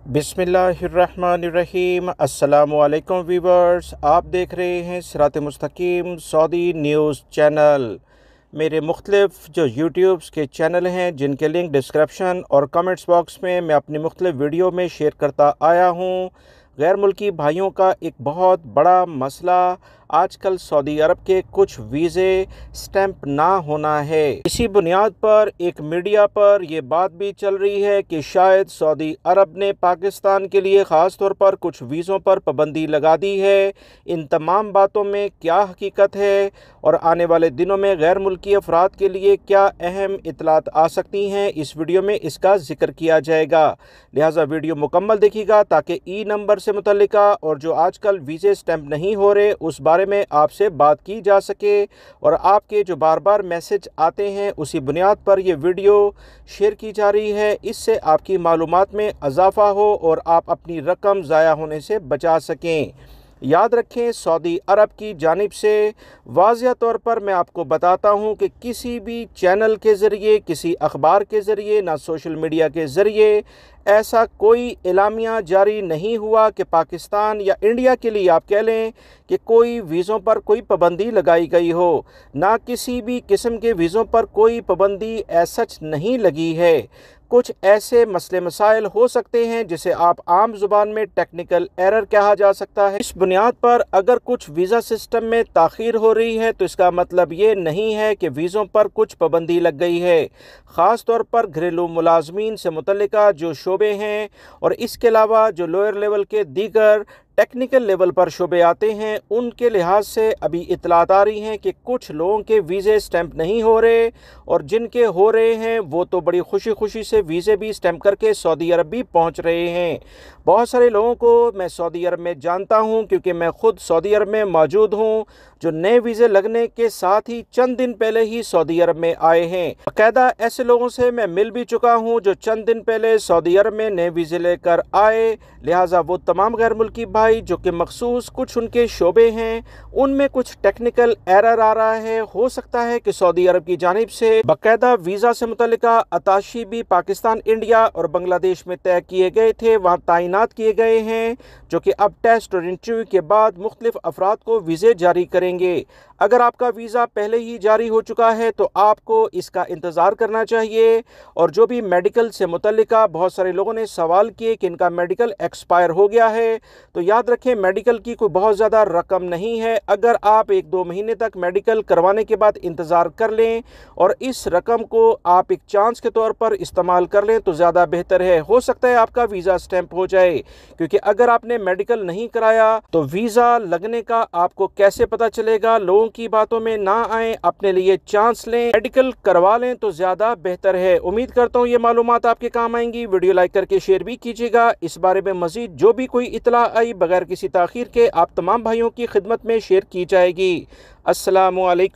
बिस्मिल्लाहिर्रहमानिर्रहीम। अस्सलामुअलैकुम वीवर्स, आप देख रहे हैं सिरात मुस्तकीम सऊदी न्यूज़ चैनल। मेरे मुख्तलिफ़ जो यूट्यूब्स के चैनल हैं जिनके लिंक डिस्क्रिप्शन और कमेंट्स बॉक्स में मैं अपनी मुख्तलिफ़ वीडियो में शेयर करता आया हूँ। गैर मुल्की भाइयों का एक बहुत बड़ा मसला आजकल सऊदी अरब के कुछ वीज़े स्टैंप ना होना है। इसी बुनियाद पर एक मीडिया पर यह बात भी चल रही है कि शायद सऊदी अरब ने पाकिस्तान के लिए ख़ास तौर पर कुछ वीज़ों पर पाबंदी लगा दी है। इन तमाम बातों में क्या हकीकत है और आने वाले दिनों में गैर मुल्की अफराद के लिए क्या अहम इतलात आ सकती हैं, इस वीडियो में इसका जिक्र किया जाएगा। लिहाजा वीडियो मुकम्मल देखिएगा ताकि ई नंबर से मुतल्लिका और जो आजकल वीज़े स्टैंप नहीं हो रहे उस बारे में आपसे बात की जा सके और आपके जो बार बार मैसेज आते हैं उसी बुनियाद पर यह वीडियो शेयर की जा रही है। इससे आपकी मालूमात में इजाफ़ा हो और आप अपनी रकम ज़ाया होने से बचा सकें। याद रखें, सऊदी अरब की जानिब से वाज़िया तौर पर मैं आपको बताता हूं कि किसी भी चैनल के ज़रिए, किसी अखबार के ज़रिए, ना सोशल मीडिया के ज़रिए ऐसा कोई एलामिया जारी नहीं हुआ कि पाकिस्तान या इंडिया के लिए आप कह लें कि कोई वीज़ों पर कोई पाबंदी लगाई गई हो। ना किसी भी किस्म के वीज़ों पर कोई पाबंदी सच नहीं लगी है। कुछ ऐसे मसले मसाइल हो सकते हैं जिसे आप आम ज़ुबान में टेक्निकल एरर कहा जा सकता है। इस बुनियाद पर अगर कुछ वीज़ा सिस्टम में ताख़ीर हो रही है तो इसका मतलब ये नहीं है कि वीज़ों पर कुछ पाबंदी लग गई है। ख़ास तौर पर घरेलू मुलाजमीन से मुतल्लिका जो शोबे हैं और इसके अलावा जो लोअर लेवल के दीगर टेक्निकल लेवल पर शोबे आते हैं, उनके लिहाज से अभी इतलात आ रही हैं कि कुछ लोगों के वीज़े स्टैंप नहीं हो रहे और जिनके हो रहे हैं वो तो बड़ी खुशी खुशी से वीज़े भी स्टैंप करके सऊदी अरब भी पहुंच रहे हैं। बहुत सारे लोगों को मैं सऊदी अरब में जानता हूं क्योंकि मैं ख़ुद सऊदी अरब में मौजूद हूं, जो नए वीज़े लगने के साथ ही चंद दिन पहले ही सऊदी अरब में आए हैं। बाकायदा ऐसे लोगों से मैं मिल भी चुका हूं जो चंद दिन पहले सऊदी अरब में नए वीज़े लेकर आए। लिहाजा वो तमाम गैर मुल्की भाई जो कि मखसूस कुछ उनके शोबे हैं उनमें कुछ टेक्निकल एरर आ रहा है, हो सकता है कि सऊदी अरब की जानिब से बाकायदा वीज़ा से मुतल्लिका अताशी भी पाकिस्तान, इंडिया और बांग्लादेश में तय किए गए थे, वहाँ तैनात किए गए हैं, जो कि अब टेस्ट और इंटरव्यू के बाद मुख्तलिफ अफराद को वीज़े जारी करेंगे। अगर आपका वीज़ा पहले ही जारी हो चुका है तो आपको इसका इंतज़ार करना चाहिए। और जो भी मेडिकल से मुतल्लिका बहुत सारे लोगों ने सवाल किए कि इनका मेडिकल एक्सपायर हो गया है, तो याद रखें मेडिकल की कोई बहुत ज़्यादा रकम नहीं है। अगर आप 1-2 महीने तक मेडिकल करवाने के बाद इंतज़ार कर लें और इस रकम को आप एक चांस के तौर पर इस्तेमाल कर लें तो ज़्यादा बेहतर है। हो सकता है आपका वीज़ा स्टैंप हो जाए, क्योंकि अगर आपने मेडिकल नहीं कराया तो वीज़ा लगने का आपको कैसे पता चलेगा। लोगों की बातों में ना आए, अपने लिए चांस लें, मेडिकल करवा लें तो ज़्यादा बेहतर है। उम्मीद करता हूँ ये मालूमात आपके काम आएंगी। वीडियो लाइक करके शेयर भी कीजिएगा। इस बारे में मज़ीद जो भी कोई इतला आई बगैर किसी ताख़ीर के आप तमाम भाइयों की खिदमत में शेयर की जाएगी। अस्सलामु अलैकुम।